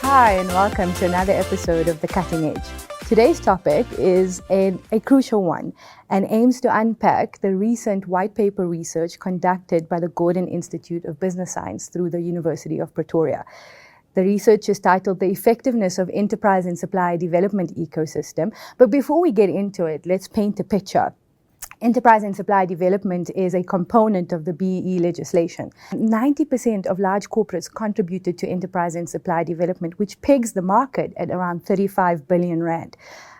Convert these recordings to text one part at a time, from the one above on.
Hi, and welcome to another episode of The Cutting Edge. Today's topic is a crucial one and aims to unpack the recent white paper research conducted by the Gordon Institute of Business Science through the University of Pretoria. The research is titled The Effectiveness of Enterprise and Supplier Development Ecosystem. But before we get into it, let's paint a picture. Enterprise and supply development is a component of the BEE legislation. 90% of large corporates contributed to enterprise and supply development, which pegs the market at around 35 billion rand.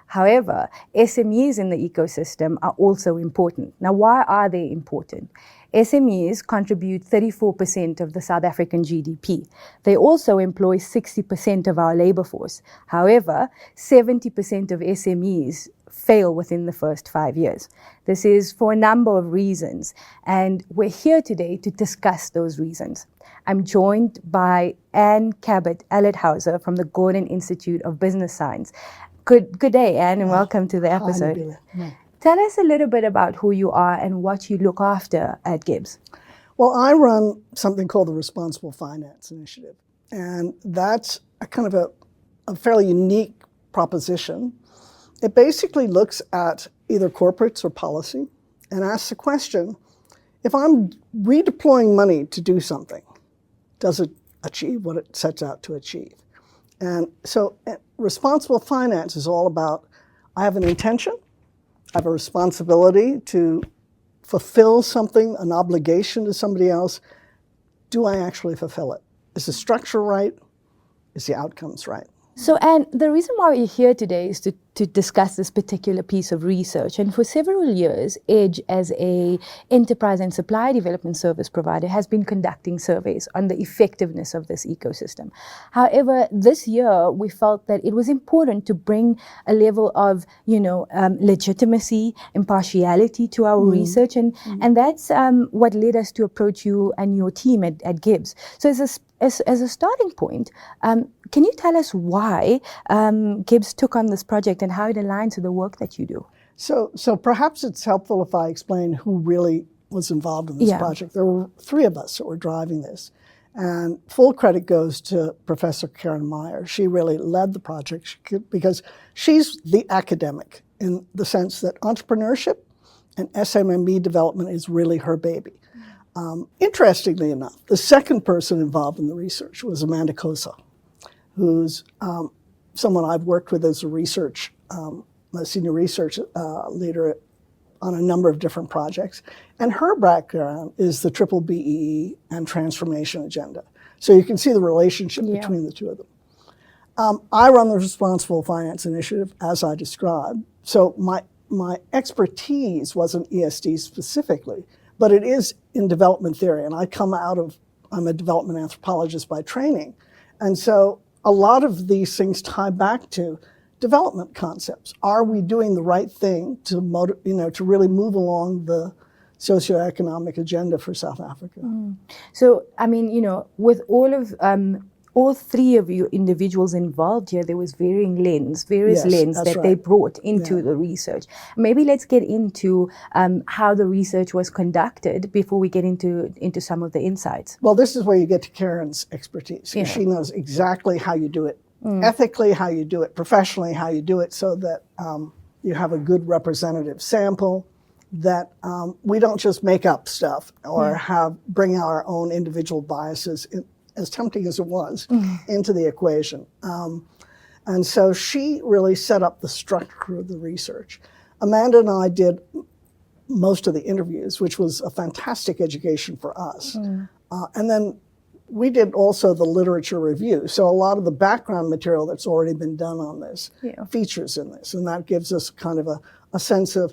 However, SMEs in the ecosystem are also important. Now, why are they important? SMEs contribute 34% of the South African GDP. They also employ 60% of our labor force. However, 70% of SMEs fail within the first 5 years. This is for a number of reasons, and we're here today to discuss those reasons. I'm joined by Cabot-Alletzhauser from the Gordon Institute of Business Science. Good day, Anne, and welcome to the episode. Hi, Nabeela. Tell us a little bit about who you are and what you look after at GIBS. Well, I run something called the Responsible Finance Initiative, and that's a kind of a fairly unique proposition. It basically looks at either corporates or policy and asks the question, if I'm redeploying money to do something, does it achieve what it sets out to achieve? And so responsible finance is all about, I have an intention, I have a responsibility to fulfill something, an obligation to somebody else. Do I actually fulfill it? Is the structure right? Is the outcomes right? So, Anne, the reason why we're here today is to discuss this particular piece of research. And for several years, EDGE, as a enterprise and supply development service provider, has been conducting surveys on the effectiveness of this ecosystem. However, this year, we felt that it was important to bring a level of, legitimacy, impartiality to our research. And that's what led us to approach you and your team at GIBS. So as a starting point, can you tell us why GIBS took on this project and how it aligns with the work that you do? So perhaps it's helpful if I explain who really was involved in this project. There were three of us that were driving this. And full credit goes to Professor Karen Meyer. She really led the project because she's the academic in the sense that entrepreneurship and SME development is really her baby. Interestingly enough, the second person involved in the research was Amanda Kosa, who's someone I've worked with as a senior research leader on a number of different projects. And her background is the triple BEE and transformation agenda. So you can see the relationship between the two of them. I run the Responsible Finance Initiative, as I described. So my expertise wasn't ESD specifically, but it is in development theory. And I'm a development anthropologist by training. And so a lot of these things tie back to development concepts. Are we doing the right thing to really move along the socioeconomic agenda for South Africa? So, with all three of you individuals involved here, there was various lens that they brought into the research. Maybe let's get into how the research was conducted before we get into some of the insights. Well, this is where you get to Karen's expertise. Yeah. She knows exactly how you do it, ethically how you do it, professionally how you do it, so that you have a good representative sample, that we don't just make up stuff or bring our own individual biases in, as tempting as it was, into the equation. And so she really set up the structure of the research. Amanda and I did most of the interviews, which was a fantastic education for us. And then we did also the literature review. So a lot of the background material that's already been done on this features in this. And that gives us kind of a sense of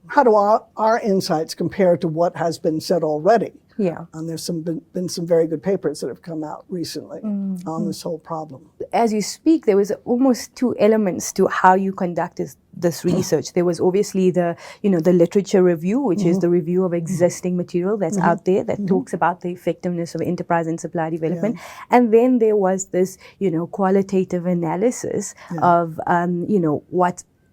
how do our insights compare to what has been said already. Yeah. And there's been some very good papers that have come out recently on this whole problem. As you speak, there was almost two elements to how you conducted this research. There was obviously the literature review, which is the review of existing material that's out there that talks about the effectiveness of enterprise and supply development. And then there was this, qualitative analysis of,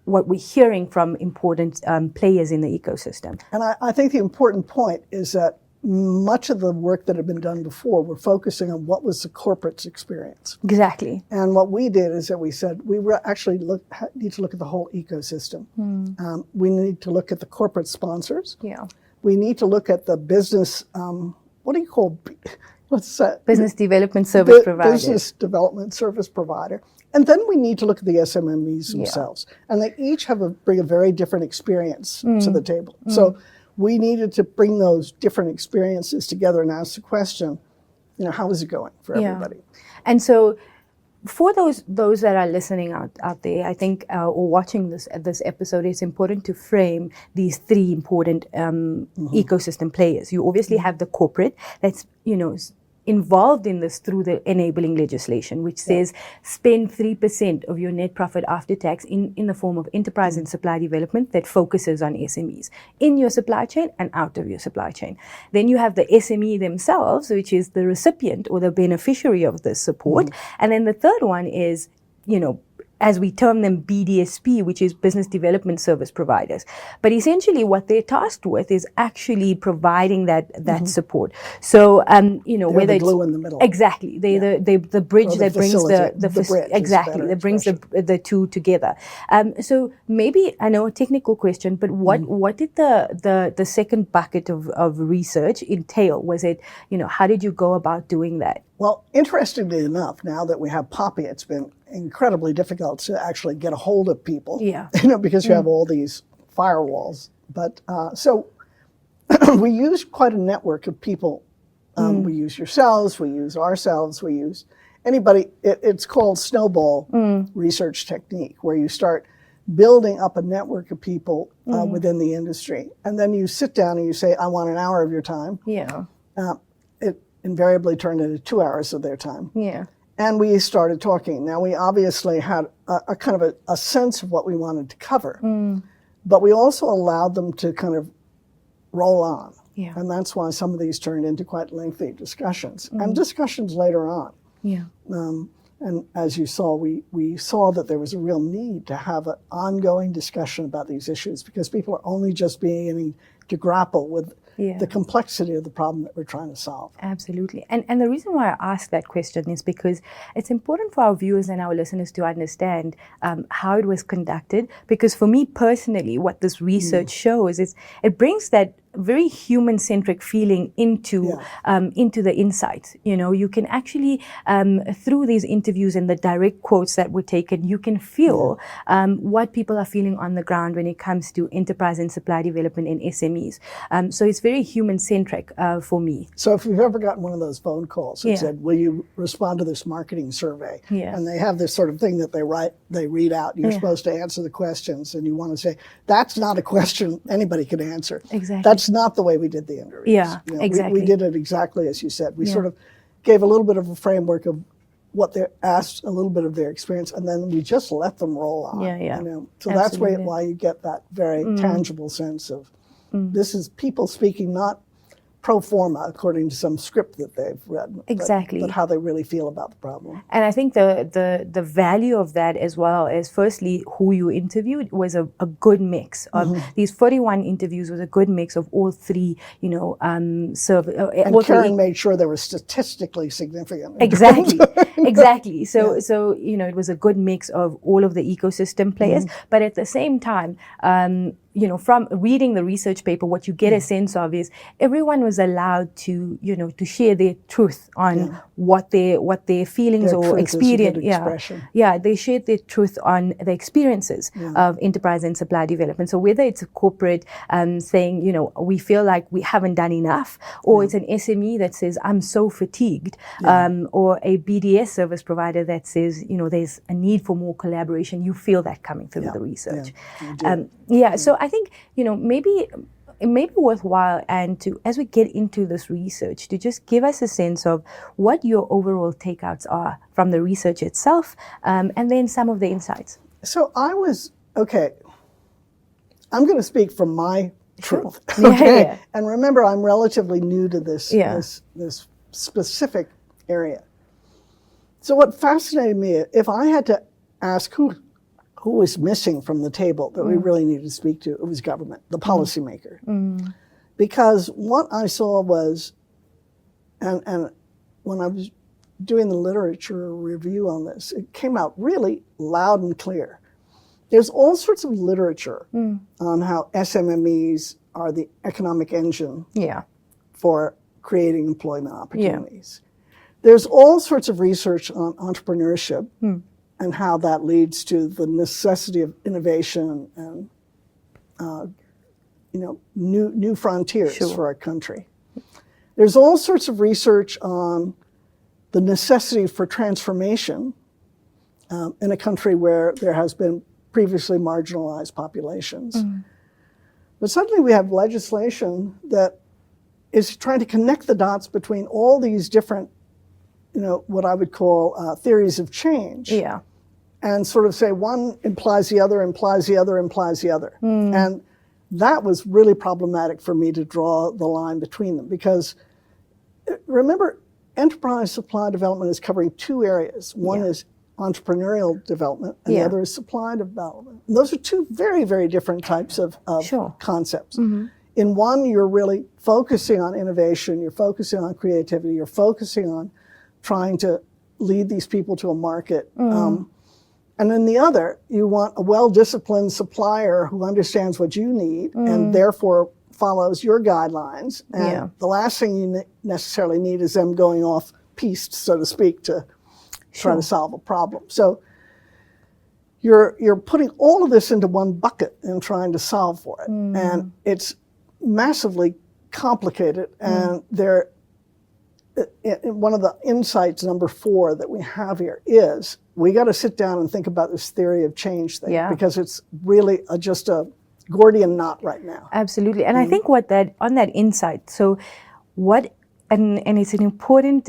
what we're hearing from important players in the ecosystem. And I think the important point is that much of the work that had been done before, we're focusing on what was the corporate's experience. Exactly. And what we did is that we said we were actually need to look at the whole ecosystem. We need to look at the corporate sponsors. Yeah. We need to look at the business, what do you call, what's that? Business development service provider. Business development service provider. And then we need to look at the SMEs themselves. And they each bring a very different experience to the table. So we needed to bring those different experiences together and ask the question, how is it going for everybody? And so for those that are listening out there, I think, or watching this episode, it's important to frame these three important ecosystem players. You obviously have the corporate that's, involved in this through the enabling legislation, which says spend 3% of your net profit after tax in the form of enterprise and supply development that focuses on SMEs in your supply chain and out of your supply chain. Then you have the SME themselves, which is the recipient or the beneficiary of this support. And then the third one is, as we term them, BDSP, which is business development service providers. But essentially what they're tasked with is actually providing that support. So, they're whether the glue in the middle. Exactly. They're the bridge that brings the two together. So maybe, I know a technical question, but what did the second bucket of research entail? Was it, how did you go about doing that? Well, interestingly enough, now that we have Poppy, it's been incredibly difficult to actually get a hold of people. Yeah. Because you have all these firewalls. But so we use quite a network of people. We use yourselves, we use ourselves, we use anybody. It's called snowball research technique, where you start building up a network of people within the industry. And then you sit down and you say, I want an hour of your time. Yeah. It invariably turned into 2 hours of their time. Yeah. And we started talking. Now, we obviously had a kind of a sense of what we wanted to cover, but we also allowed them to kind of roll on. Yeah. And that's why some of these turned into quite lengthy discussions and discussions later on. Yeah. And as you saw, we saw that there was a real need to have an ongoing discussion about these issues, because people are only just beginning to grapple with the complexity of the problem that we're trying to solve. Absolutely. And the reason why I ask that question is because it's important for our viewers and our listeners to understand how it was conducted. Because for me personally, what this research shows is it brings that very human-centric feeling into the insights. You can actually, through these interviews and the direct quotes that were taken, you can feel what people are feeling on the ground when it comes to enterprise and supply development in SMEs. So it's very human-centric for me. So if you've ever gotten one of those phone calls that said, will you respond to this marketing survey? And they have this sort of thing that they read out. You're supposed to answer the questions, and you want to say, that's not a question anybody can answer. Exactly. That's not the way we did the interviews. Yeah, exactly. We did it exactly as you said. We sort of gave a little bit of a framework of what they asked, a little bit of their experience, and then we just let them roll on. So that's why you get that very tangible sense of this is people speaking not pro forma according to some script that they've read, but how they really feel about the problem. And I think the value of that, as well as firstly who you interviewed, was a good mix of these 41 interviews, was a good mix of all three, and Karen made sure they were statistically significant. Exactly. So it was a good mix of all of the ecosystem players, but at the same time, from reading the research paper, what you get a sense of is everyone was allowed to, to share their truth on what their feelings or experience. They shared their truth on the experiences of enterprise and supply development. So whether it's a corporate saying, we feel like we haven't done enough, or it's an SME that says, I'm so fatigued, or a BDS service provider that says, there's a need for more collaboration, you feel that coming through the research. So I think, maybe it may be worthwhile, and as we get into this research, to just give us a sense of what your overall takeouts are from the research itself, and then some of the insights. So I'm going to speak from my truth. And remember, I'm relatively new to this specific area. So what fascinated me, if I had to ask who who was missing from the table that we really needed to speak to, it was government, the policymaker. Because what I saw was, and when I was doing the literature review on this, it came out really loud and clear. There's all sorts of literature on how SMEs are the economic engine for creating employment opportunities. There's all sorts of research on entrepreneurship and how that leads to the necessity of innovation and new frontiers for our country. There's all sorts of research on the necessity for transformation in a country where there has been previously marginalized populations. But suddenly we have legislation that is trying to connect the dots between all these different, what I would call theories of change. And sort of say one implies the other, implies the other, implies the other. And that was really problematic for me to draw the line between them, because remember, enterprise supply development is covering two areas. One is entrepreneurial development, and the other is supply development. And those are two very, very different types of concepts. In one, you're really focusing on innovation, you're focusing on creativity, you're focusing on trying to lead these people to a market. And in the other, you want a well-disciplined supplier who understands what you need and therefore follows your guidelines. And the last thing you necessarily need is them going off piste, so to speak, to try to solve a problem. So you're putting all of this into one bucket and trying to solve for it. And it's massively complicated. And one of the insights, number 4, that we have here is we got to sit down and think about this theory of change thing, because it's really just a Gordian knot right now. Absolutely. And I think on that insight, so and it's an important,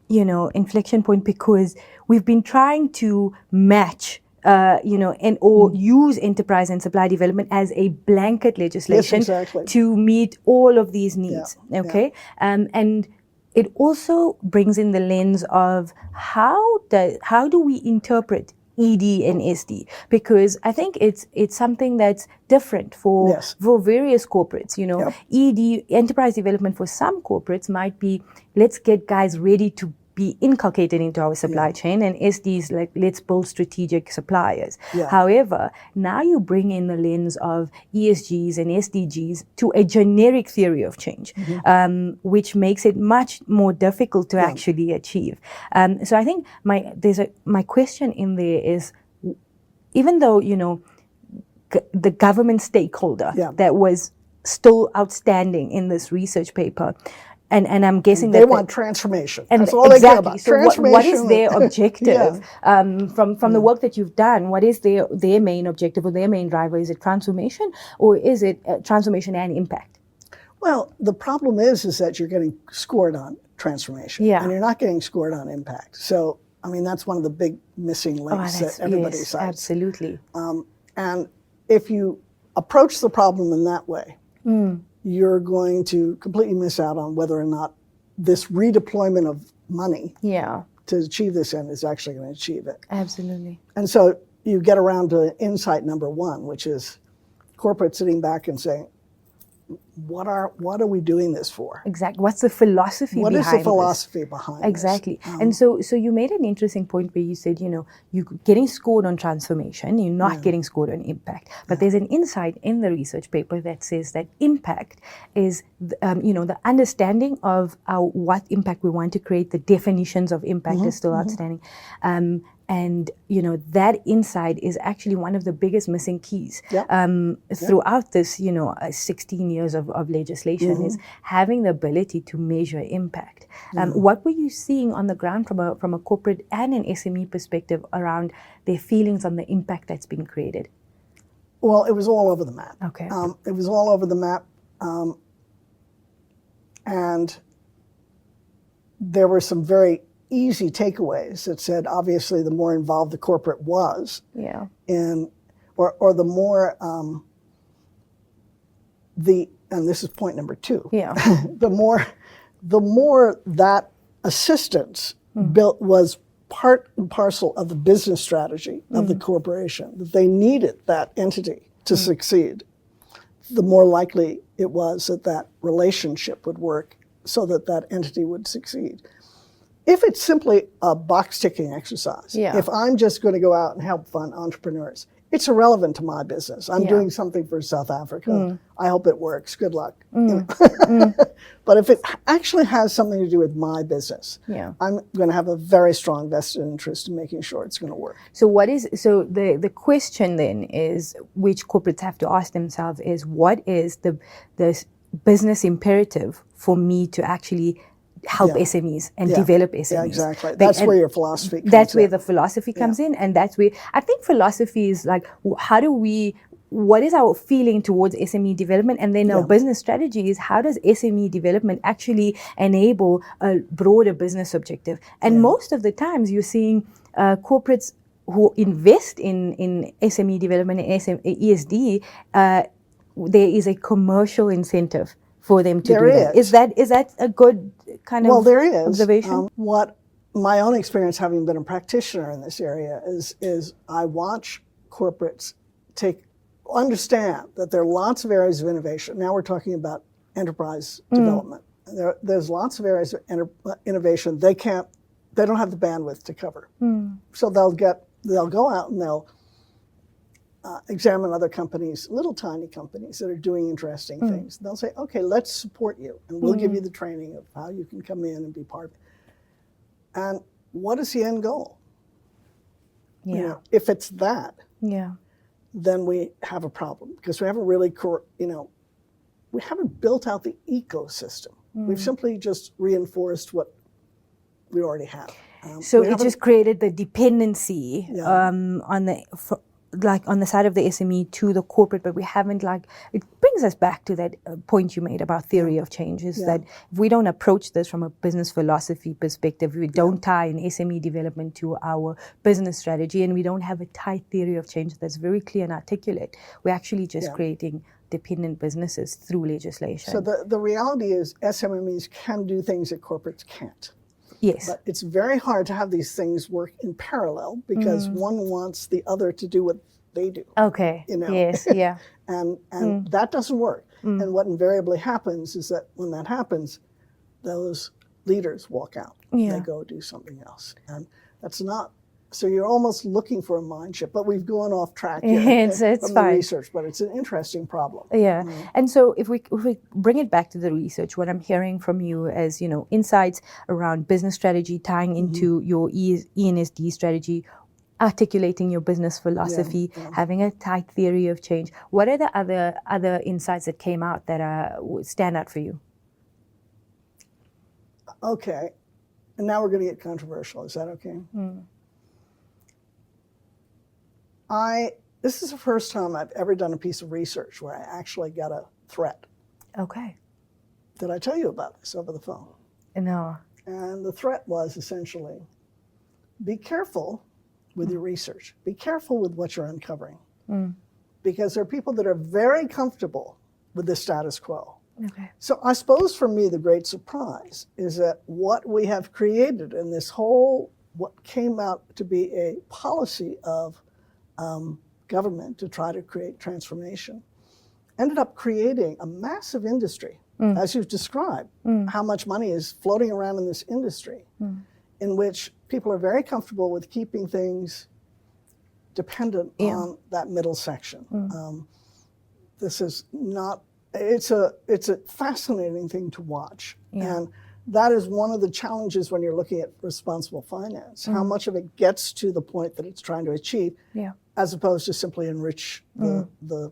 inflection point, because we've been trying to match or use enterprise and supply development as a blanket legislation to meet all of these needs. And it also brings in the lens of how do we interpret ED and SD, because I think it's something that's different for various corporates. ED, enterprise development, for some corporates might be, let's get guys ready to be inculcated into our supply chain, and SD is like, let's build strategic suppliers. However, now you bring in the lens of ESGs and SDGs to a generic theory of change, which makes it much more difficult to actually achieve. So I think my question in there is, even though, the government stakeholder that was still outstanding in this research paper, and I'm guessing they want transformation. That's all they care about. So what is their objective from the work that you've done? What is their main objective or their main driver? Is it transformation, or is it transformation and impact? Well, the problem is that you're getting scored on transformation, and you're not getting scored on impact. So, I mean, that's one of the big missing links that everybody cites. Absolutely. And if you approach the problem in that way, you're going to completely miss out on whether or not this redeployment of money to achieve this end is actually going to achieve it. Absolutely. And so you get around to insight number 1, which is corporate sitting back and saying, what are we doing this for? Exactly. What's the philosophy behind this? What is the philosophy behind this? Exactly. And so you made an interesting point where you said, you're getting scored on transformation, you're not getting scored on impact. But there's an insight in the research paper that says that impact is, the understanding of what impact we want to create, the definitions of impact is still outstanding. And, that insight is actually one of the biggest missing keys throughout this, 16 years of legislation is having the ability to measure impact. What were you seeing on the ground from a corporate and an SME perspective around their feelings on the impact that's being created? Well, it was all over the map. Okay. It was all over the map. And there were some very easy takeaways that said, obviously, the more involved the corporate was or the more and this is point number 2. the more that assistance was part and parcel of the business strategy of the corporation, that they needed that entity to succeed, the more likely it was that that relationship would work so that that entity would succeed. If it's simply a box-ticking exercise, if I'm just going to go out and help fund entrepreneurs, it's irrelevant to my business. I'm doing something for South Africa. I hope it works. Good luck. But if it actually has something to do with my business, I'm going to have a very strong vested interest in making sure it's going to work. So the question then is, which corporates have to ask themselves is, what is the business imperative for me to actually help SMEs and develop SMEs? Yeah, exactly. That's where your philosophy comes in. That's where the philosophy comes in, and that's where I think philosophy is like, what is our feeling towards SME development? And then our business strategy is, how does SME development actually enable a broader business objective? And most of the times you're seeing corporates who invest in SME development and ESD, there is a commercial incentive for them to do that. Is that a good kind of there is. Observation? What my own experience, having been a practitioner in this area, is I watch corporates understand that there are lots of areas of innovation. Now we're talking about enterprise development. There's lots of areas of innovation they don't have the bandwidth to cover. So they'll go out and they'll examine other companies, little tiny companies that are doing interesting things. They'll say, okay, let's support you, and we'll give you the training of how you can come in and be part of it. And what is the end goal? You know, if it's that, then we have a problem, because we haven't really, we haven't built out the ecosystem. We've simply just reinforced what we already have. So it just created the dependency on the side of the SME to the corporate, but we haven't it brings us back to that point you made about theory of change, is that if we don't approach this from a business philosophy perspective, we don't tie an SME development to our business strategy, and we don't have a tight theory of change that's very clear and articulate, we're actually just creating dependent businesses through legislation. So the reality is SMEs can do things that corporates can't. Yes. But it's very hard to have these things work in parallel, because one wants the other to do what they do. Okay. Yes. Yeah. and that doesn't work. And what invariably happens is that when that happens, those leaders walk out. They go do something else. And that's not. So you're almost looking for a mind shift, but we've gone off track here it's from the fine. research, but it's an interesting problem. Yeah. And so if we bring it back to the research, what I'm hearing from you is, insights around business strategy, tying into your ENSD strategy, articulating your business philosophy, having a tight theory of change. What are the other insights that came out that stand out for you? Okay. And now we're going to get controversial. Is that okay? This is the first time I've ever done a piece of research where I actually got a threat. Okay. Did I tell you about this over the phone? No. And the threat was essentially, be careful with your research. Be careful with what you're uncovering. Because there are people that are very comfortable with the status quo. Okay. So I suppose for me the great surprise is that what we have created in this whole, what came out to be a policy of government to try to create transformation, ended up creating a massive industry, as you've described, how much money is floating around in this industry, in which people are very comfortable with keeping things dependent on that middle section. This is not, it's a fascinating thing to watch. And that is one of the challenges when you're looking at responsible finance, how much of it gets to the point that it's trying to achieve, as opposed to simply enrich the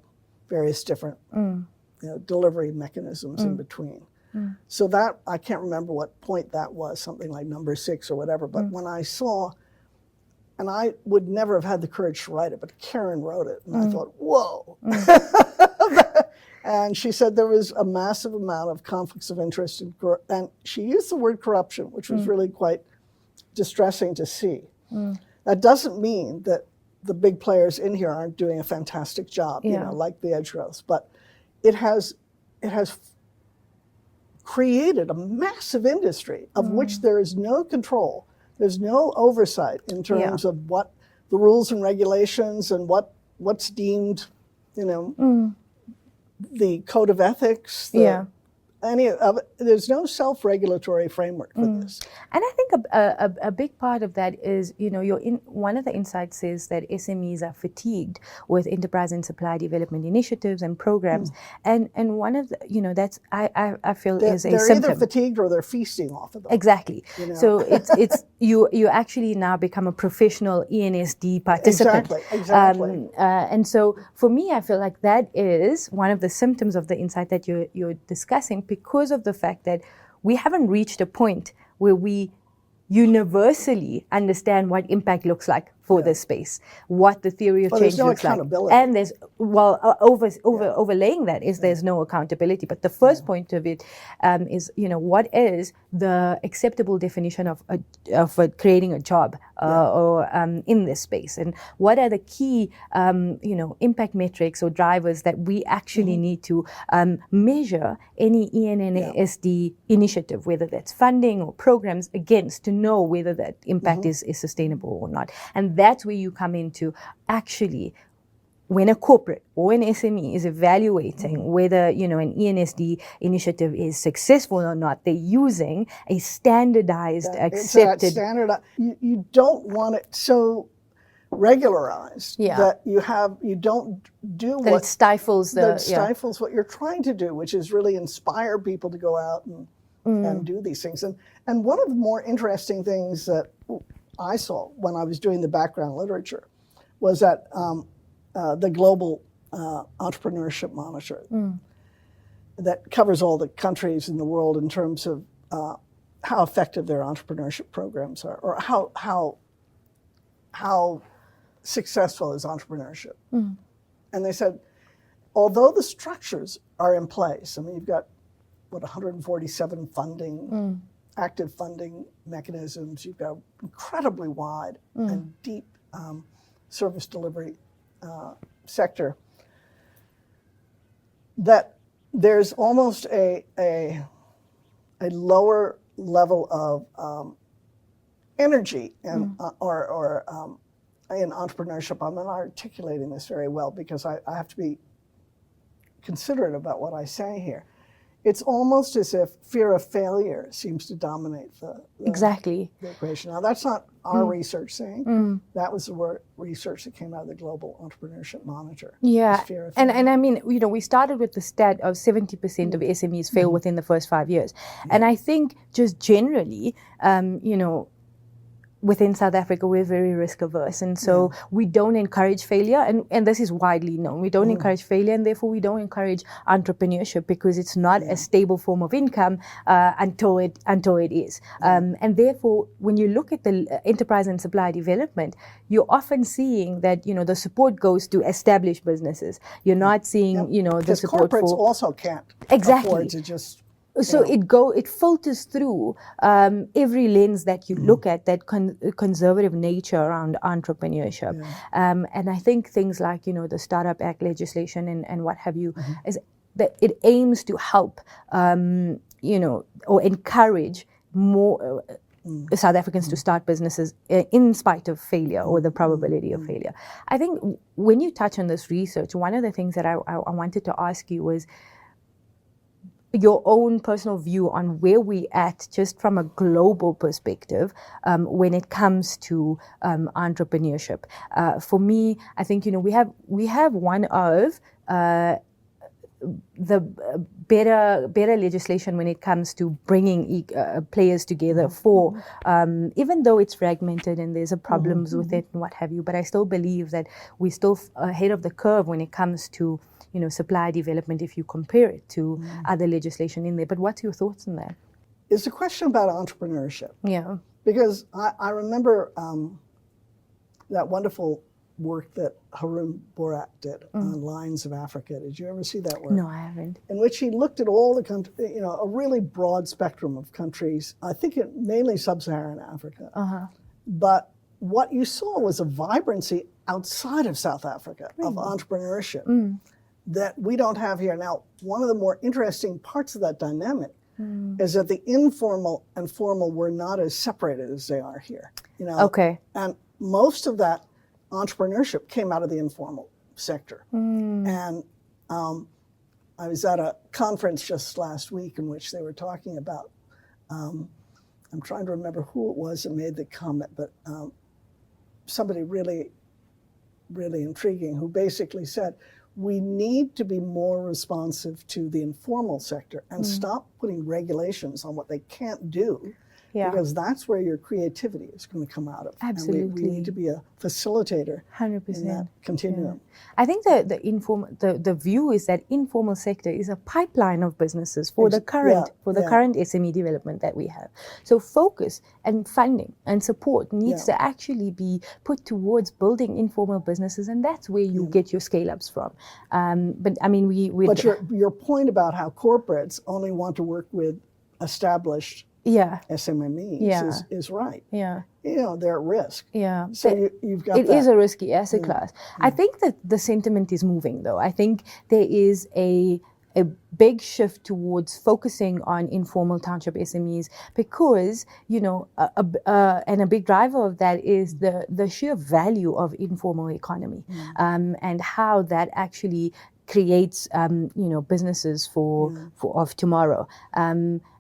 various different delivery mechanisms in between. So that, I can't remember what point that was, something like number 6 or whatever, but when I saw, and I would never have had the courage to write it, but Karen wrote it, and I thought, whoa. And she said there was a massive amount of conflicts of interest, and she used the word corruption, which was really quite distressing to see. That doesn't mean that the big players in here aren't doing a fantastic job, like the edge growths, but it has created a massive industry of which there is no control There's no oversight in terms of what the rules and regulations and what's deemed, the code of ethics. Any of it. There's no self-regulatory framework for this. And I think a big part of that is, one of the insights says that SMEs are fatigued with enterprise and supply development initiatives and programs. And one of the, that's, I feel is a they're symptom. They're either fatigued or they're feasting off of them. Exactly. So it's you actually now become a professional ESD participant. Exactly. And so for me, I feel like that is one of the symptoms of the insight that you're discussing, because of the fact that we haven't reached a point where we universally understand what impact looks like for this space, what the theory of change looks like. And there's, overlaying that is there's no accountability. But the first point of it is, what is the acceptable definition of creating a job or in this space? And what are the key, impact metrics or drivers that we actually need to measure any ESD initiative, whether that's funding or programs, against, to know whether that impact is sustainable or not. And that's where you come into actually when a corporate or an SME is evaluating whether, an ESD initiative is successful or not, they're using a standardized, accepted. You don't want it so regularized that you don't do that it stifles what you're trying to do, which is really inspire people to go out and do these things. And one of the more interesting things that I saw when I was doing the background literature was that the Global Entrepreneurship Monitor that covers all the countries in the world in terms of how effective their entrepreneurship programs are, or how successful is entrepreneurship. And they said, although the structures are in place, I mean, you've got 147 active funding mechanisms. You've got incredibly wide and deep service delivery sector. That there's almost a lower level of energy in in entrepreneurship. I'm not articulating this very well because I have to be considerate about what I say here. It's almost as if fear of failure seems to dominate the equation. Now, that's not our research saying. That was the research that came out of the Global Entrepreneurship Monitor. Yeah, and I mean, we started with the stat of 70% of SMEs fail within the first 5 years. And I think just generally, within South Africa, we're very risk averse. And so we don't encourage failure. And this is widely known. We don't encourage failure, and therefore we don't encourage entrepreneurship, because it's not a stable form of income until it is. And therefore, when you look at the enterprise and supply development, you're often seeing that, the support goes to established businesses. You're not seeing, the support for... Because corporates also can't afford to just... So it filters through every lens that you look at, that conservative nature around entrepreneurship. And I think things like, the Startup Act legislation and what have you, is that it aims to help, or encourage more South Africans to start businesses in spite of failure or the probability of failure. I think when you touch on this research, one of the things that I wanted to ask you was your own personal view on where we at, just from a global perspective, when it comes to entrepreneurship. For me, I think we have one of the better legislation when it comes to bringing players together for, even though it's fragmented and there's problems with it and what have you, but I still believe that we're still ahead of the curve when it comes to supply development if you compare it to other legislation in there. But what's your thoughts on that? It's a question about entrepreneurship. Yeah. Because I remember that wonderful work that Harun Borak did on Lines of Africa. Did you ever see that work? No, I haven't. In which he looked at all the countries, a really broad spectrum of countries. I think mainly sub-Saharan Africa. But what you saw was a vibrancy outside of South Africa of entrepreneurship that we don't have here. Now, one of the more interesting parts of that dynamic is that the informal and formal were not as separated as they are here. You know, Okay. and most of that entrepreneurship came out of the informal sector. And I was at a conference just last week in which they were talking about, I'm trying to remember who it was that made the comment, but somebody really, really intriguing who basically said, we need to be more responsive to the informal sector and stop putting regulations on what they can't do, because that's where your creativity is going to come out of. Absolutely. And we need to be a facilitator 100%. in that continuum. I think the view is that informal sector is a pipeline of businesses for the current current SME development that we have. So focus and funding and support needs to actually be put towards building informal businesses, and that's where you get your scale-ups from. But I mean, But your point about how corporates only want to work with established SMEs is right. Yeah. You know, they're at risk. Yeah. So you've got It is a risky asset class. I think that the sentiment is moving, though. I think there is a big shift towards focusing on informal township SMEs because, you know, and a big driver of that is the sheer value of informal economy and how that actually creates, you know, businesses of tomorrow.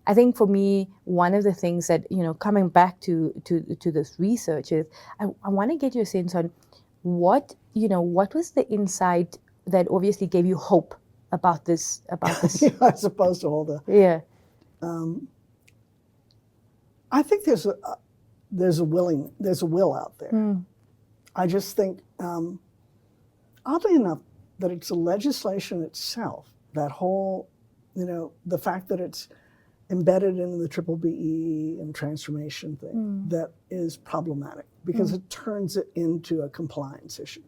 I think for me, one of the things that, you know, coming back to this research is I want to get your sense on what was the insight that obviously gave you hope about this. As opposed to all the I think there's a will out there. I just think, oddly enough, that it's the legislation itself, that whole, you know, the fact that it's embedded in the triple BE and transformation thing that is problematic because it turns it into a compliance issue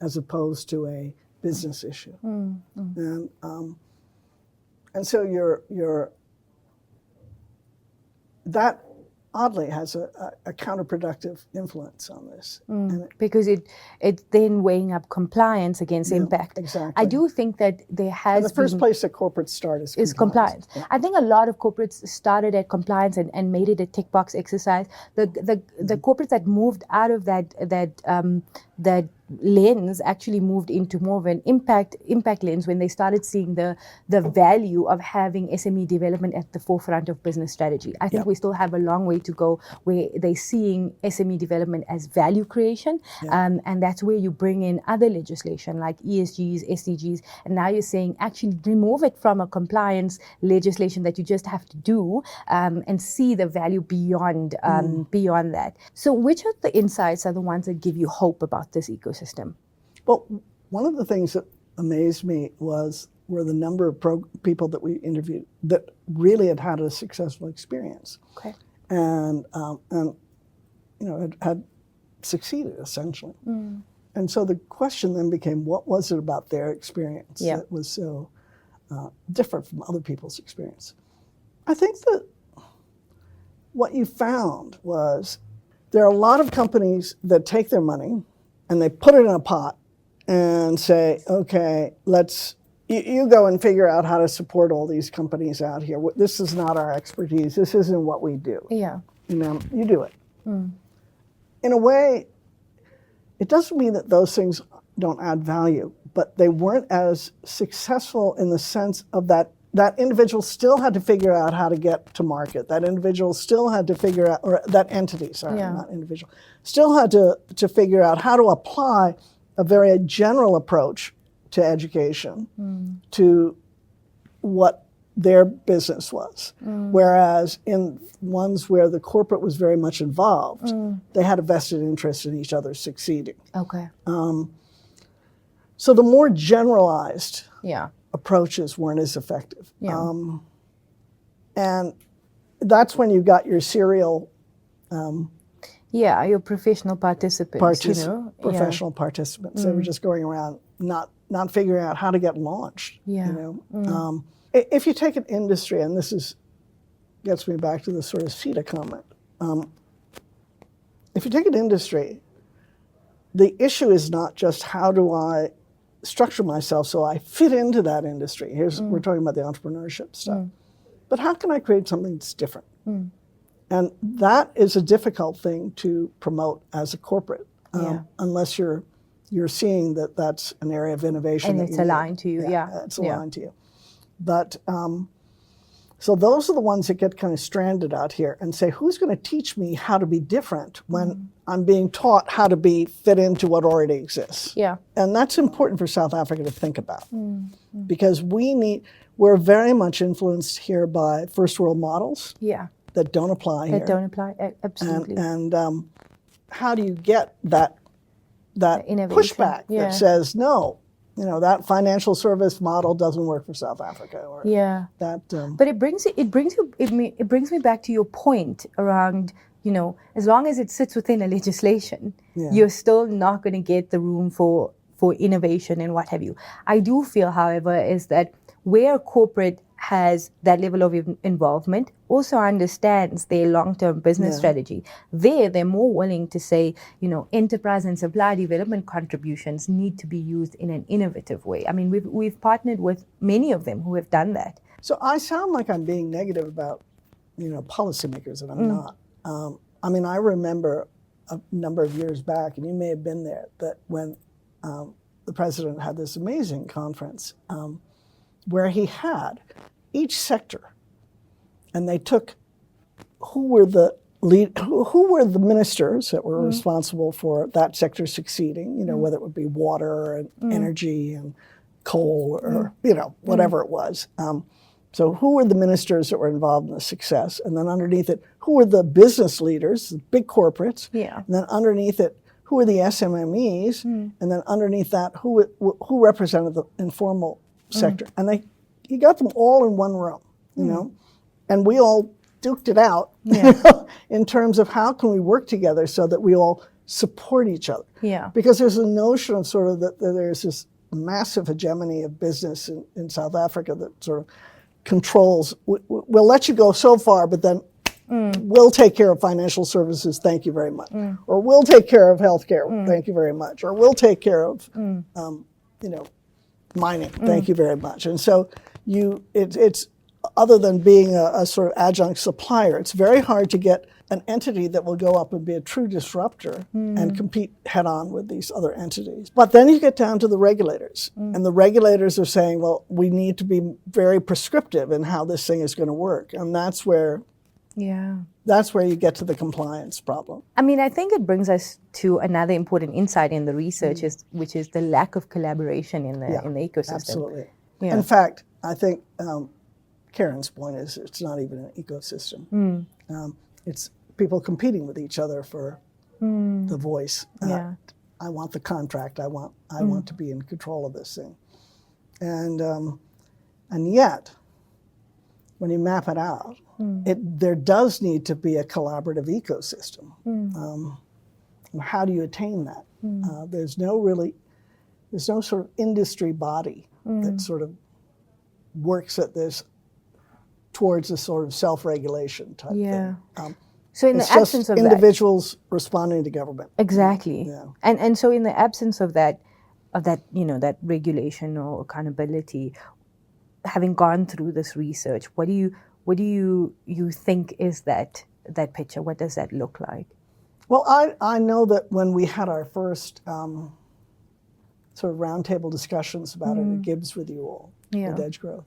as opposed to a business issue. And so that oddly has a counterproductive influence on this. Because it's then weighing up compliance against impact. Exactly. I do think that there has the first place that corporates start is compliance. Yeah. I think a lot of corporates started at compliance and made it a tick box exercise. The corporates that moved out of that lens actually moved into more of an impact lens when they started seeing the value of having SME development at the forefront of business strategy. I think we still have a long way to go where they're seeing SME development as value creation, and that's where you bring in other legislation like ESGs, SDGs, and now you're saying actually remove it from a compliance legislation that you just have to do and see the value beyond that. So which of the insights are the ones that give you hope about this ecosystem? Well, one of the things that amazed me were the number of people that we interviewed that really had a successful experience. Okay. And you know, had succeeded essentially. And so the question then became, what was it about their experience that was so different from other people's experience? I think that what you found was there are a lot of companies that take their money and they put it in a pot and say, okay, you go and figure out how to support all these companies out here. This is not our expertise. This isn't what we do. Yeah. You know, you do it. In a way, it doesn't mean that those things don't add value, but they weren't as successful in the sense of that individual still had to figure out how to get to market. That individual still had to figure out, or that entity, not individual, still had to figure out how to apply a very general approach to education to what their business was. Whereas in ones where the corporate was very much involved, they had a vested interest in each other succeeding. Okay. So the more generalized approaches weren't as effective. And that's when you got your serial your professional participants. Professional participants. They were just going around not figuring out how to get launched. You know? If you take an industry, and gets me back to the sort of CETA comment. If you take an industry, the issue is not just how do I structure myself so I fit into that industry. We're talking about the entrepreneurship stuff. but how can I create something that's different? And that is a difficult thing to promote as a corporate, unless you're seeing that that's an area of innovation. And it's aligned to you, It's aligned to you. But so those are the ones that get kind of stranded out here and say, who's going to teach me how to be different when I'm being taught how to fit into what already exists? Yeah. And that's important for South Africa to think about, because we're very much influenced here by first world models that don't apply here. That don't apply, absolutely. And how do you get that pushback that says, no, that financial service model doesn't work for South Africa, or that. But it brings me back to your point around, as long as it sits within a legislation, you're still not going to get the room for innovation and what have you. I do feel, however, is that where corporate has that level of involvement, also understands their long-term business strategy, they're more willing to say, enterprise and supply development contributions need to be used in an innovative way. I mean, we've partnered with many of them who have done that. So I sound like I'm being negative about, policymakers, and I'm not. I remember a number of years back, and you may have been there, that when the president had this amazing conference where he had each sector, and they took who were the ministers that were responsible for that sector succeeding, whether it would be water and energy and coal or, whatever it was. So who were the ministers that were involved in the success? And then underneath it, who were the business leaders, the big corporates? Yeah. And then underneath it, who were the SMEs? And then underneath that, who represented the informal sector? And he got them all in one room, and we all duked it out in terms of how can we work together so that we all support each other. Yeah. Because there's a notion of sort of that there's this massive hegemony of business in South Africa that sort of controls, we'll let you go so far, but then we'll take care of financial services, thank you very much. Or we'll take care of healthcare, thank you very much. Or we'll take care of, mining, thank you very much. And so it's other than being a sort of adjunct supplier, it's very hard to get an entity that will go up and be a true disruptor and compete head on with these other entities. But then you get down to the regulators, and the regulators are saying, well, we need to be very prescriptive in how this thing is going to work. And that's where you get to the compliance problem. I mean, I think it brings us to another important insight in the research, which is the lack of collaboration in the ecosystem. Absolutely. Yeah. In fact, I think Karen's point is it's not even an ecosystem. It's people competing with each other for the voice. I want the contract. I want to be in control of this thing. And yet, when you map it out, there does need to be a collaborative ecosystem. How do you attain that? There's no sort of industry body that sort of works at this towards a sort of self-regulation type thing. So in the absence of individuals responding to government. Exactly. Yeah. And so in the absence of that that regulation or accountability, having gone through this research, what do you think is that picture? What does that look like? Well, I know that when we had our first sort of roundtable discussions about it at GIBS with you all, with Edge Growth,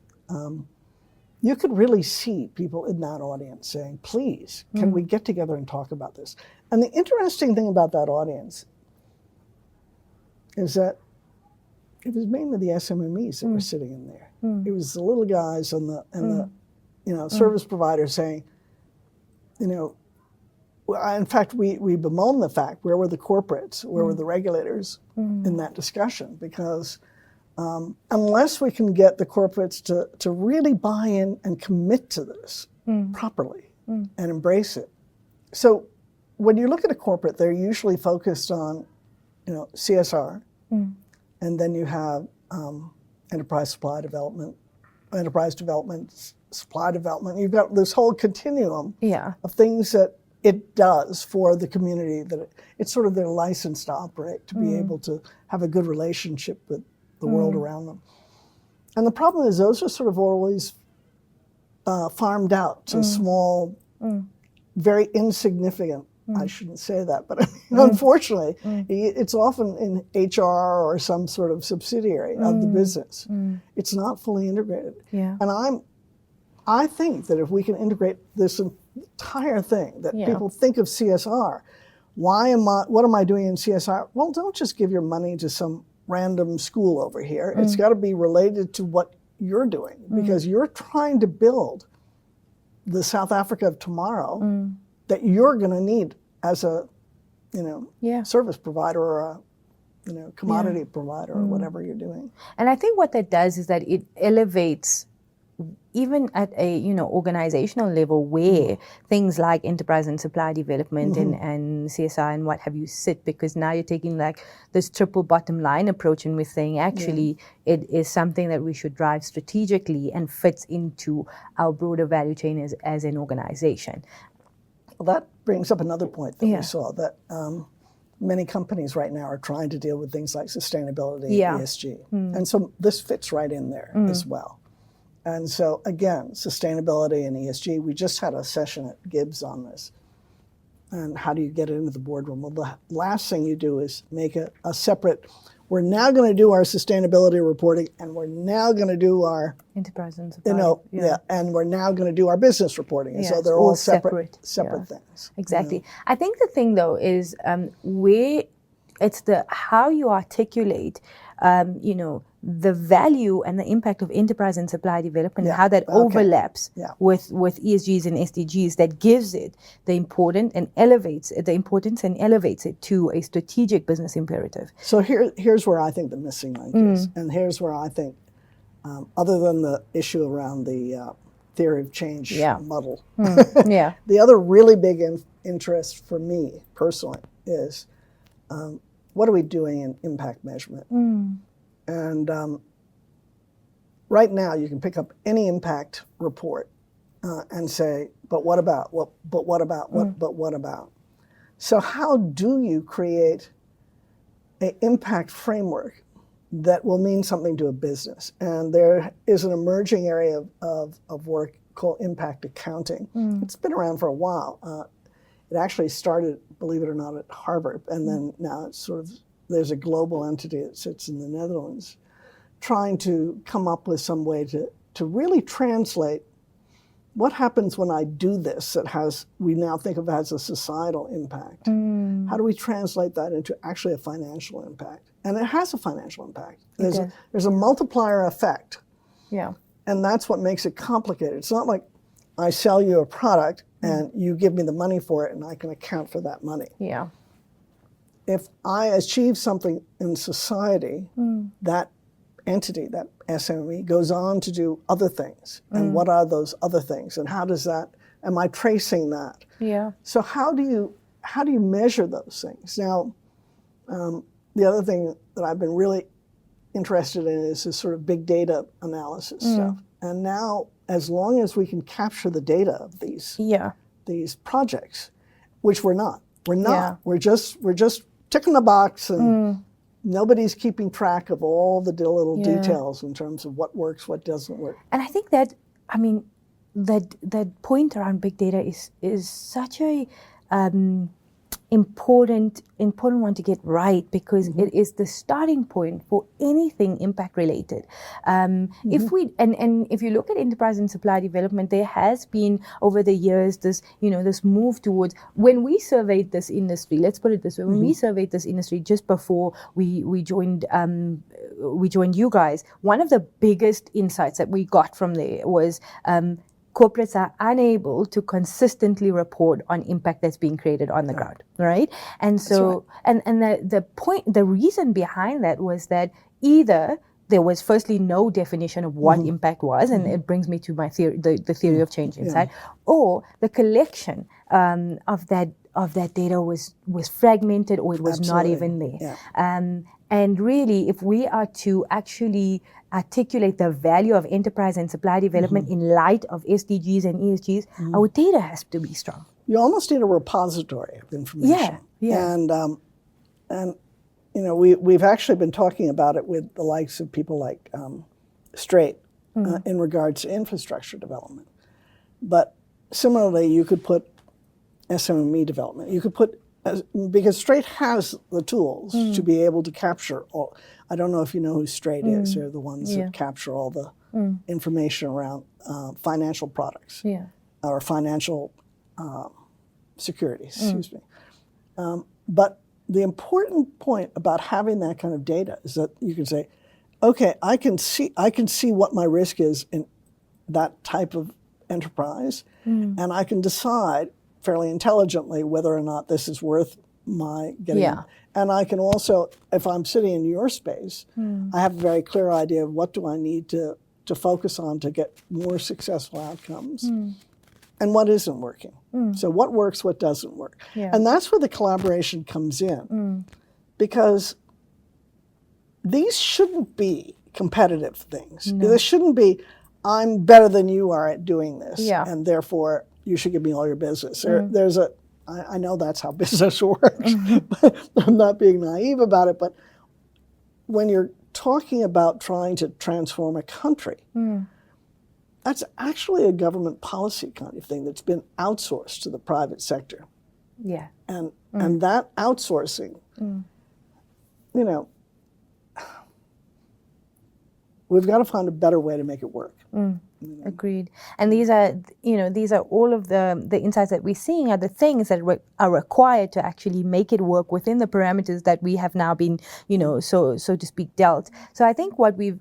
you could really see people in that audience saying, please, can we get together and talk about this? And the interesting thing about that audience is that it was mainly the SMEs that were sitting in there. It was the little guys and the service providers saying, in fact, we bemoan the fact, where were the corporates, where were the regulators in that discussion? Because unless we can get the corporates to really buy in and commit to this properly and embrace it. So when you look at a corporate, they're usually focused on, CSR, and then you have enterprise development, supply development. You've got this whole continuum of things that it does for the community, that it's sort of their license to operate, to be able to have a good relationship with the world around them. And the problem is those are sort of always farmed out to small, very insignificant, I shouldn't say that, but I mean, unfortunately, it's often in HR or some sort of subsidiary of the business. It's not fully integrated. Yeah. And I think that if we can integrate this entire thing, that people think of CSR, what am I doing in CSR? Well, don't just give your money to some random school over here. It's got to be related to what you're doing, because you're trying to build the South Africa of tomorrow that you're going to need as a, service provider or a, commodity provider or whatever you're doing. And I think what that does is that it elevates, even at a organizational level, where things like enterprise and supply development and CSR and what have you sit, because now you're taking like this triple bottom line approach, and we're saying actually it is something that we should drive strategically and fits into our broader value chain as an organization. Well, that brings up another point that we saw, that many companies right now are trying to deal with things like sustainability, ESG. And so this fits right in there as well. And so, again, sustainability and ESG, we just had a session at GIBS on this. And how do you get it into the boardroom? Well, the last thing you do is make a separate, we're now going to do our sustainability reporting, and we're now going to do our enterprise and supply. And we're now going to do our business reporting. And so they're all separate things. Exactly. I think the thing, though, is where it's how you articulate, the value and the impact of enterprise and supply development, and how that overlaps with ESGs and SDGs, that gives it the importance and elevates it to a strategic business imperative. So here's where I think the missing link is, and here's where I think, other than the issue around the theory of change muddle, the other really big interest for me personally is, what are we doing in impact measurement? And right now, you can pick up any impact report and say, but what about? But what about? So how do you create an impact framework that will mean something to a business? And there is an emerging area of work called impact accounting. It's been around for a while. It actually started, believe it or not, at Harvard, and then now it's there's a global entity that sits in the Netherlands trying to come up with some way to really translate what happens when I do this that we now think of as a societal impact. How do we translate that into actually a financial impact? And it has a financial impact. There's a multiplier effect. Yeah. And that's what makes it complicated. It's not like I sell you a product and you give me the money for it and I can account for that money. Yeah. If I achieve something in society, that entity, that SME, goes on to do other things. And what are those other things? And how does that, am I tracing that? Yeah. So how do you measure those things? Now, the other thing that I've been really interested in is this sort of big data analysis stuff. And now, as long as we can capture the data of these projects, which we're not. We're just ticking the box, and nobody's keeping track of all the little details in terms of what works, what doesn't work. And I think that, that point around big data is such a important one to get right, because it is the starting point for anything impact related. If you look at enterprise and supply development, there has been over the years this move towards, when we surveyed this industry, let's put it this way, when we surveyed this industry just before we joined you guys, one of the biggest insights that we got from there was corporates are unable to consistently report on impact that's being created on the ground, right? And so, and the reason behind that was that either there was firstly no definition of what impact was, and it brings me to my theory, the theory of change insight, or the collection of that data was fragmented, or it was not even there. And really, if we are to actually articulate the value of enterprise and supply development in light of SDGs and ESGs, our data has to be strong. You almost need a repository of information. And we've actually been talking about it with the likes of people like Straight in regards to infrastructure development. But similarly, you could put SME development. You could put, because Straight has the tools to be able to capture all. I don't know if you know who Straight is. They're the ones that capture all the information around financial products or financial securities, excuse me. But the important point about having that kind of data is that you can say, okay, I can see what my risk is in that type of enterprise, and I can decide fairly intelligently whether or not this is worth my getting in. And I can also, if I'm sitting in your space, I have a very clear idea of what do I need to focus on to get more successful outcomes and what isn't working. So what works, what doesn't work. And that's where the collaboration comes in, because these shouldn't be competitive things. No. This shouldn't be, I'm better than you are at doing this, and therefore you should give me all your business. I know that's how business works, but I'm not being naive about it. But when you're talking about trying to transform a country, that's actually a government policy kind of thing that's been outsourced to the private sector. And that outsourcing, you know, we've got to find a better way to make it work. Agreed. And these are all of the insights that we're seeing are the things that are required to actually make it work within the parameters that we have now been, so to speak, dealt. So I think what we've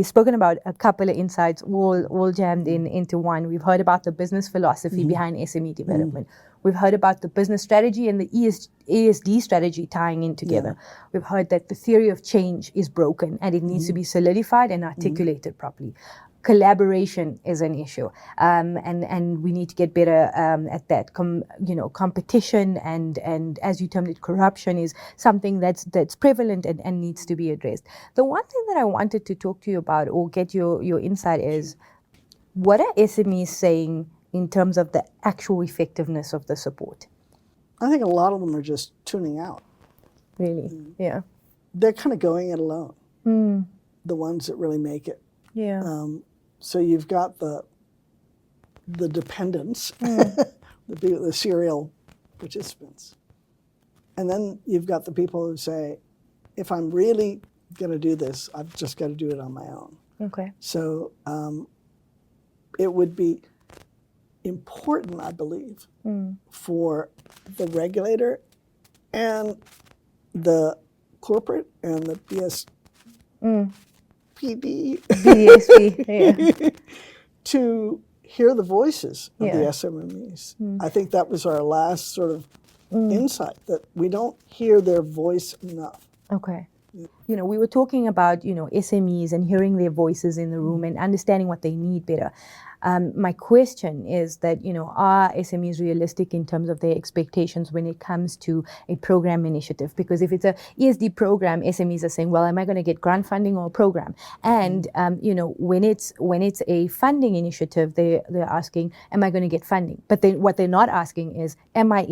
spoken about a couple of insights all jammed into one. We've heard about the business philosophy behind SME development. We've heard about the business strategy and the ESD strategy tying in together. We've heard that the theory of change is broken and it needs to be solidified and articulated properly. Collaboration is an issue, and we need to get better at that. Competition and as you termed it, corruption is something that's prevalent and needs to be addressed. The one thing that I wanted to talk to you about or get your insight is, what are SMEs saying in terms of the actual effectiveness of the support? I think a lot of them are just tuning out. Really? Yeah. They're kind of going it alone. The ones that really make it. So you've got the dependents, the serial participants. And then you've got the people who say, if I'm really going to do this, I've just got to do it on my own. Okay. So it would be important, I believe, for the regulator and the corporate and the BDSP to hear the voices of the SMEs. I think that was our last sort of insight, that we don't hear their voice enough. Okay. We were talking about, SMEs and hearing their voices in the room and understanding what they need better. My question is that, are SMEs realistic in terms of their expectations when it comes to a program initiative? Because if it's a ESD program, SMEs are saying, well, am I going to get grant funding or a program? And, when it's a funding initiative, they're asking, am I going to get funding? But then what they're not asking is, am I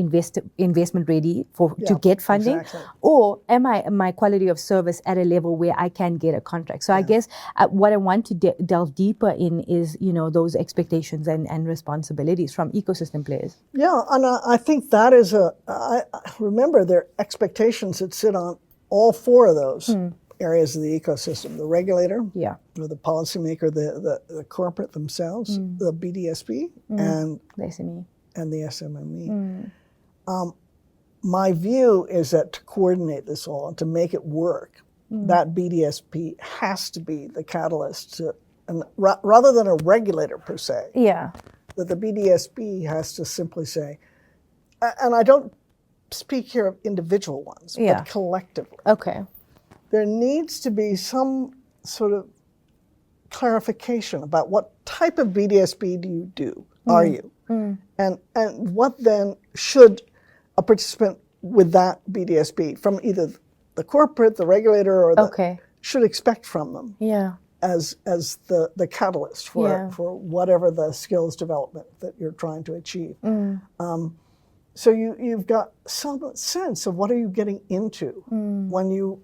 investment ready to get funding? Exactly. Or am my quality of service at a level where I can get a contract? So I guess what I want to delve deeper in is, those expectations and responsibilities from ecosystem players. Yeah, and I think that is I remember there are expectations that sit on all four of those areas of the ecosystem: the regulator, or the policymaker, the corporate themselves, the BDSP, and the SME. And the SME. My view is that to coordinate this all and to make it work, that BDSP has to be the catalyst to, and rather than a regulator per se, that the BDSP has to simply say, and I don't speak here of individual ones, but collectively. Okay. There needs to be some sort of clarification about what type of BDSP do you do, are you? And what then should a participant with that BDSP from either the corporate, the regulator, or should expect from them as the catalyst for whatever the skills development that you're trying to achieve. So you've got some sense of what are you getting into when you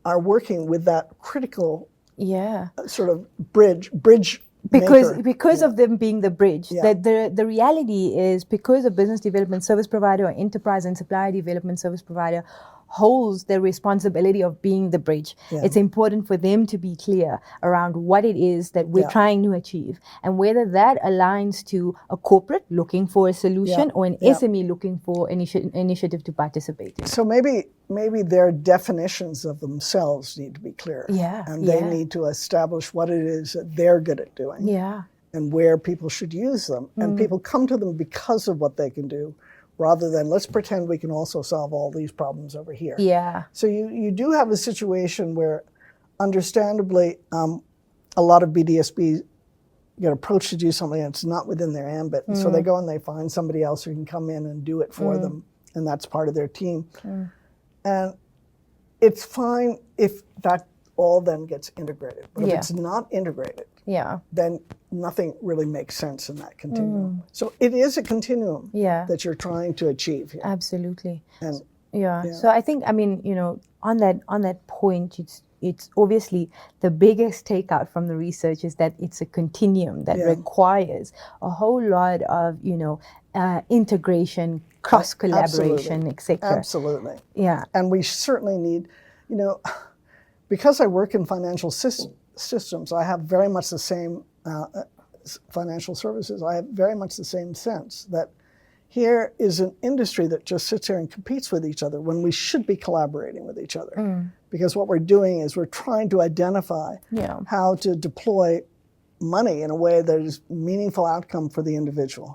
are working with that critical sort of bridge because of them being the bridge. That the reality is, because a business development service provider or enterprise and supplier development service provider holds the responsibility of being the bridge. It's important for them to be clear around what it is that we're trying to achieve, and whether that aligns to a corporate looking for a solution or an SME looking for initiative to participate in. So maybe their definitions of themselves need to be clear. And they need to establish what it is that they're good at doing. And where people should use them. And people come to them because of what they can do, rather than let's pretend we can also solve all these problems over here. So you do have a situation where, understandably, a lot of BDSPs get approached to do something that's not within their ambit. So they go and they find somebody else who can come in and do it for them, and that's part of their team. And it's fine if that all then gets integrated. But if it's not integrated, then nothing really makes sense in that continuum. So it is a continuum that you're trying to achieve here. Absolutely. And so I think, I mean, you know, on that point, it's obviously the biggest takeout from the research is that it's a continuum that requires a whole lot of, you know, integration, cross collaboration, etc. Absolutely. And we certainly need, you know, because I work in financial systems, I have very much the same financial services. I have very much the same sense that here is an industry that just sits here and competes with each other when we should be collaborating with each other. Because what we're doing is we're trying to identify how to deploy money in a way that is meaningful outcome for the individual.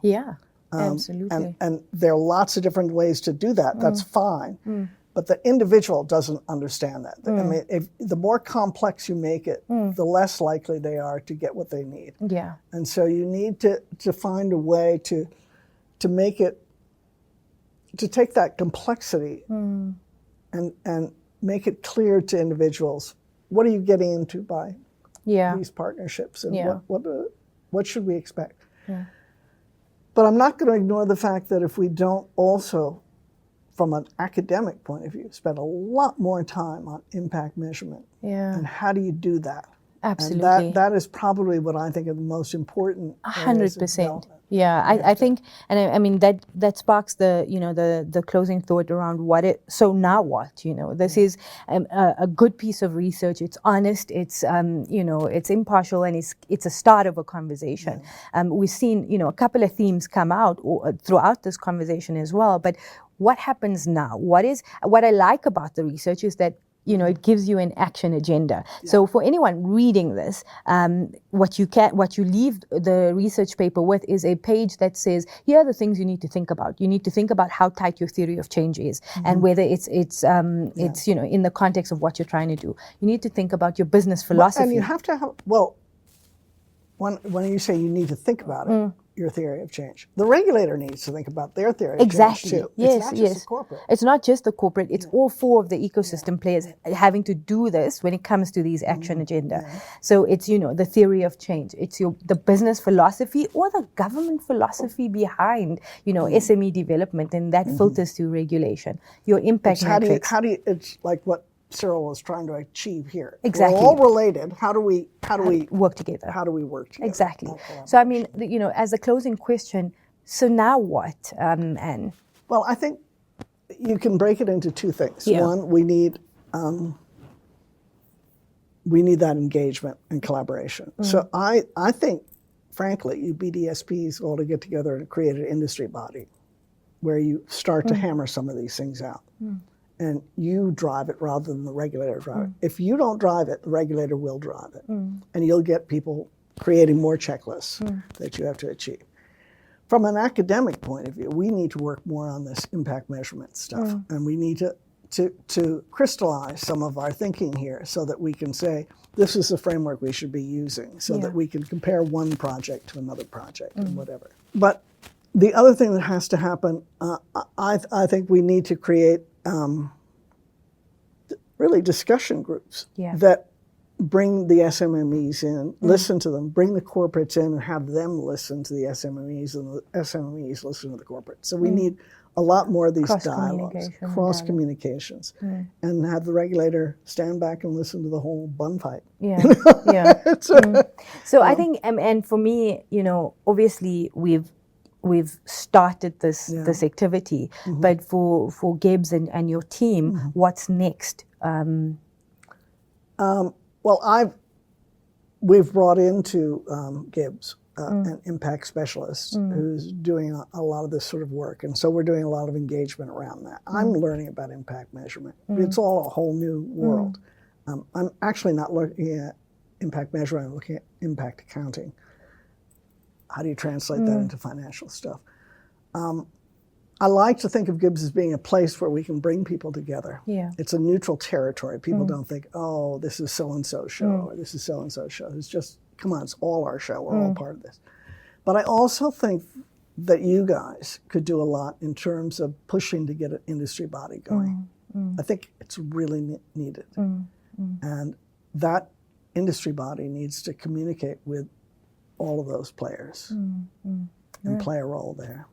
Absolutely. And there are lots of different ways to do that. That's fine. But the individual doesn't understand that. I mean, if the more complex you make it, the less likely they are to get what they need. And so you need to find a way to make it, to take that complexity and make it clear to individuals, what are you getting into by these partnerships, and what should we expect? But I'm not going to ignore the fact that if we don't also, from an academic point of view, spend a lot more time on impact measurement. And how do you do that? Absolutely. And that is probably what I think are the most important. 100%. I think, and I mean that sparks the closing thought around so now what, you know, this is a good piece of research. It's honest, it's it's impartial, and it's a start of a conversation. We've seen, you know, a couple of themes come out throughout this conversation as well, but what happens now? What I like about the research is that, you know, it gives you an action agenda. So for anyone reading this, what you leave the research paper with is a page that says, here are the things you need to think about. You need to think about how tight your theory of change is, and whether it's you know, in the context of what you're trying to do. You need to think about your business philosophy. And you have to have, when you say you need to think about it, your theory of change, the regulator needs to think about their theory of change too. It's not just the corporate. It's not just the corporate. It's all four of the ecosystem players having to do this when it comes to these action agenda. So it's, you know, the theory of change. It's the business philosophy or the government philosophy behind, you know, SME development, and that filters to regulation. Your impact metrics. How do you? It's like what Cyril was trying to achieve here. Exactly. We're all related. How do we work together? How do we work together? Exactly. So I mean, you know, as a closing question, so now what, Anne? Well, I think you can break it into two things. One, we need that engagement and collaboration. So I think, frankly, you BDSPs ought to get together and create an industry body where you start to hammer some of these things out. And you drive it rather than the regulator drive it. If you don't drive it, the regulator will drive it. And you'll get people creating more checklists that you have to achieve. From an academic point of view, we need to work more on this impact measurement stuff. And we need to crystallize some of our thinking here so that we can say, this is the framework we should be using, so that we can compare one project to another project and whatever. But the other thing that has to happen, I think we need to create really discussion groups that bring the SMEs in, listen to them, bring the corporates in and have them listen to the SMEs, and the SMEs listen to the corporates. So we need a lot more of these dialogues, Cross-communication. cross communications, and have the regulator stand back and listen to the whole bun fight. Yeah, yeah. So I think, and for me, obviously we've started this activity, but for GIBS and your team, what's next? Well, we've brought into GIBS an impact specialist who's doing a lot of this sort of work, and so we're doing a lot of engagement around that. I'm learning about impact measurement. It's all a whole new world. I'm actually not looking at impact measurement, I'm looking at impact accounting. How do you translate that into financial stuff? I like to think of GIBS as being a place where we can bring people together. Yeah. It's a neutral territory. People don't think, oh, this is so-and-so show, or this is so-and-so show. It's just, come on, it's all our show. We're all part of this. But I also think that you guys could do a lot in terms of pushing to get an industry body going. I think it's really needed. And that industry body needs to communicate with all of those players and play a role there.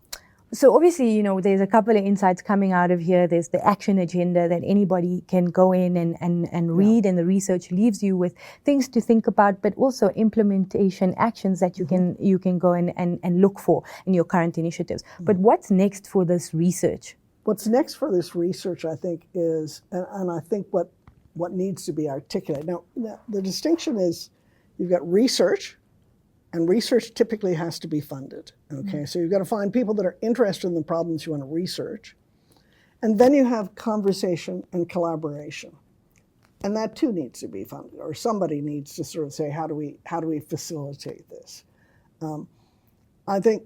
So obviously, there's a couple of insights coming out of here. There's the action agenda that anybody can go in and read, and the research leaves you with things to think about, but also implementation actions that you can go in and look for in your current initiatives. But what's next for this research? What's next for this research, I think, is, and I think what needs to be articulated. Now, the distinction is you've got research, and research typically has to be funded, okay? So you've got to find people that are interested in the problems you want to research. And then you have conversation and collaboration. And that too needs to be funded, or somebody needs to sort of say, how do we facilitate this? I think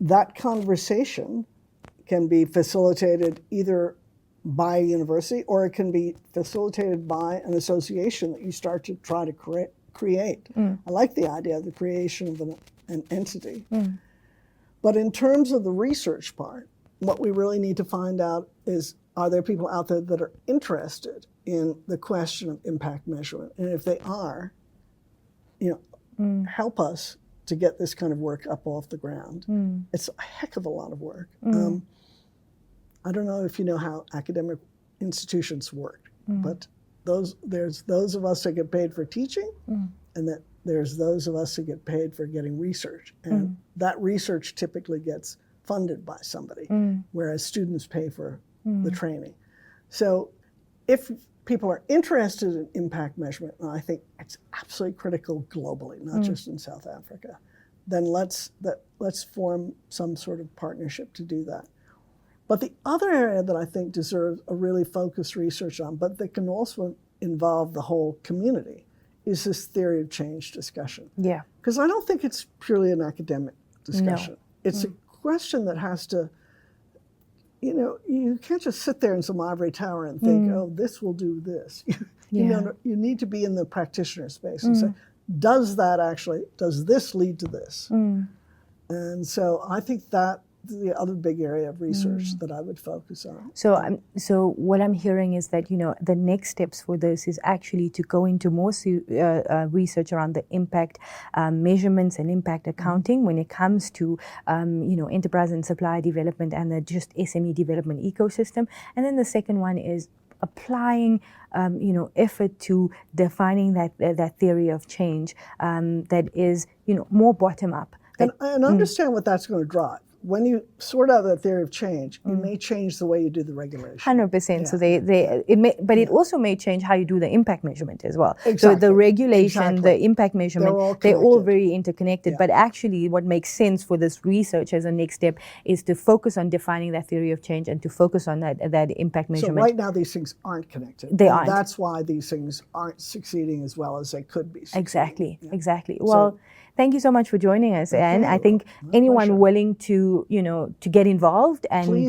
that conversation can be facilitated either by a university, or it can be facilitated by an association that you start to try to create. I like the idea of the creation of an entity. But in terms of the research part, what we really need to find out is, are there people out there that are interested in the question of impact measurement? And if they are, help us to get this kind of work up off the ground. It's a heck of a lot of work. I don't know if you know how academic institutions work, but there's those of us that get paid for teaching, and that there's those of us that get paid for getting research. And that research typically gets funded by somebody, whereas students pay for the training. So if people are interested in impact measurement, and I think it's absolutely critical globally, not just in South Africa, then let's form some sort of partnership to do that. But the other area that I think deserves a really focused research on, but that can also involve the whole community, is this theory of change discussion. Yeah. Because I don't think it's purely an academic discussion. No. It's a question that has to, you can't just sit there in some ivory tower and think, oh, this will do this. You need to be in the practitioner space and say, does this lead to this? And so I think that the other big area of research that I would focus on. So what I'm hearing is that the next steps for this is actually to go into more research around the impact measurements and impact accounting when it comes to enterprise and supplier development and the just SME development ecosystem. And then the second one is applying effort to defining that theory of change that is more bottom up. And understand what that's going to drive. When you sort out that theory of change, it may change the way you do the regulation. 100%. So it also may change how you do the impact measurement as well. Exactly. So the regulation, the impact measurement, they're all very interconnected. Yeah. But actually, what makes sense for this research as a next step is to focus on defining that theory of change and to focus on that impact measurement. So right now, these things aren't connected. They aren't. That's why these things aren't succeeding as well as they could be succeeding. Exactly. Well, thank you so much for joining us, Anne. I think anyone willing to get involved and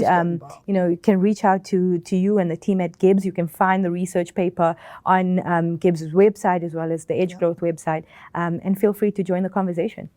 can reach out to you and the team at GIBS. You can find the research paper on GIBS' website as well as the Edge Growth website, and feel free to join the conversation.